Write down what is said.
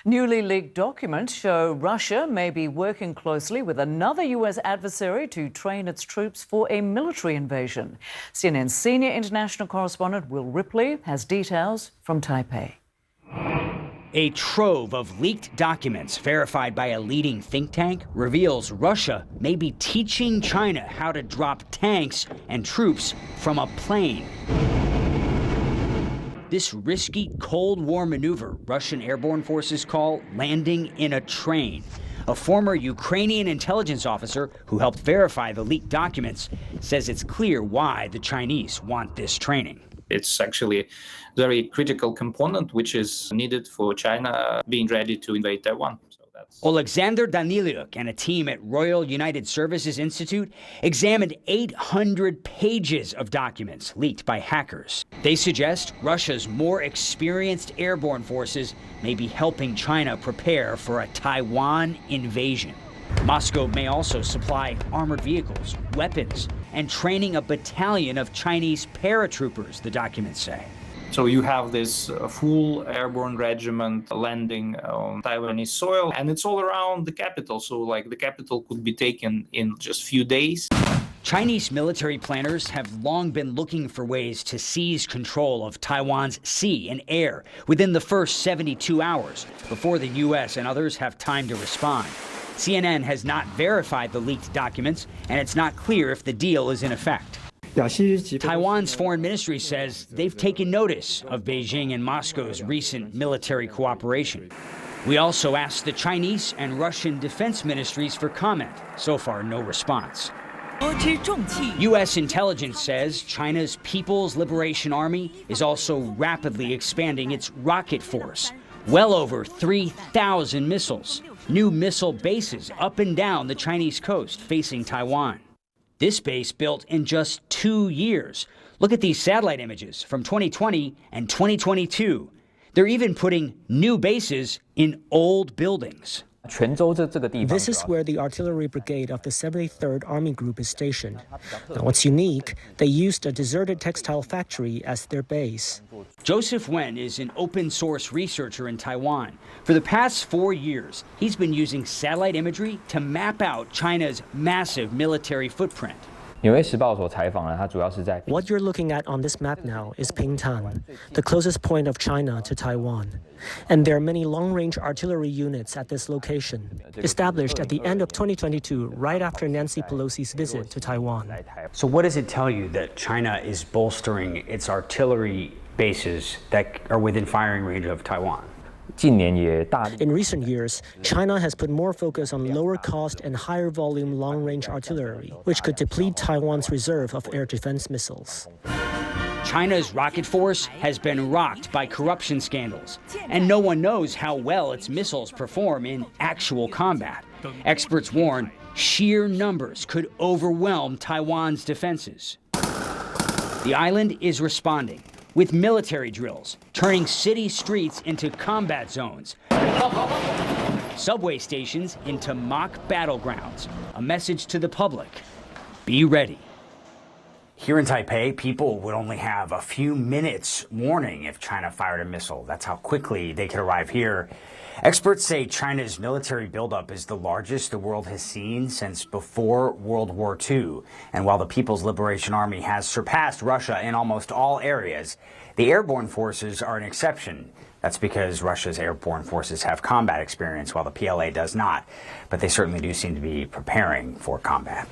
Newly leaked documents show Russia may be working closely with another U.S. adversary to train its troops for a military invasion. CNN's senior international correspondent Will Ripley has details from Taipei. A trove of leaked documents verified by a leading think tank reveals Russia may be teaching China how to drop tanks and troops from a plane. This risky Cold War maneuver Russian airborne forces call landing in a train. A former Ukrainian intelligence officer who helped verify the leaked documents says it's clear why the Chinese want this training. It's actually a very critical component which is needed for China being ready to invade Taiwan. Alexander Danilyuk and a team at Royal United Services Institute examined 800 pages of documents leaked by hackers. They suggest Russia's more experienced airborne forces may be helping China prepare for a Taiwan invasion. Moscow may also supply armored vehicles, weapons, and training a battalion of Chinese paratroopers, the documents say. So you have this full airborne regiment landing on Taiwanese soil, and it's all around the capital. So like the capital could be taken in just a few days. Chinese military planners have long been looking for ways to seize control of Taiwan's sea and air within the first 72 hours before the U.S. and others have time to respond. CNN has not verified the leaked documents, and it's not clear if the deal is in effect. Taiwan's foreign ministry says they've taken notice of Beijing and Moscow's recent military cooperation. We also asked the Chinese and Russian defense ministries for comment. So far, no response. U.S. intelligence says China's People's Liberation Army is also rapidly expanding its rocket force. Well over 3,000 missiles. New missile bases up and down the Chinese coast facing Taiwan. This base built in just 2 years. Look at these satellite images from 2020 and 2022. They're even putting new bases in old buildings. This is where the artillery brigade of the 73rd Army Group is stationed. Now, what's unique, they used a deserted textile factory as their base. Joseph Wen is an open source researcher in Taiwan. For the past 4 years, he's been using satellite imagery to map out China's massive military footprint. What you're looking at on this map now is Pingtan, the closest point of China to Taiwan. And there are many long-range artillery units at this location, established at the end of 2022, right after Nancy Pelosi's visit to Taiwan. So what does it tell you that China is bolstering its artillery bases that are within firing range of Taiwan? In recent years, China has put more focus on lower cost and higher volume long-range artillery, which could deplete Taiwan's reserve of air defense missiles. China's rocket force has been rocked by corruption scandals, and no one knows how well its missiles perform in actual combat. Experts warn sheer numbers could overwhelm Taiwan's defenses. The island is responding with military drills, turning city streets into combat zones, subway stations into mock battlegrounds. A message to the public: be ready. Here in Taipei, people would only have a few minutes warning if China fired a missile. That's how quickly they could arrive here. Experts say China's military buildup is the largest the world has seen since before World War II. And while the People's Liberation Army has surpassed Russia in almost all areas, the airborne forces are an exception. That's because Russia's airborne forces have combat experience while the PLA does not. But they certainly do seem to be preparing for combat.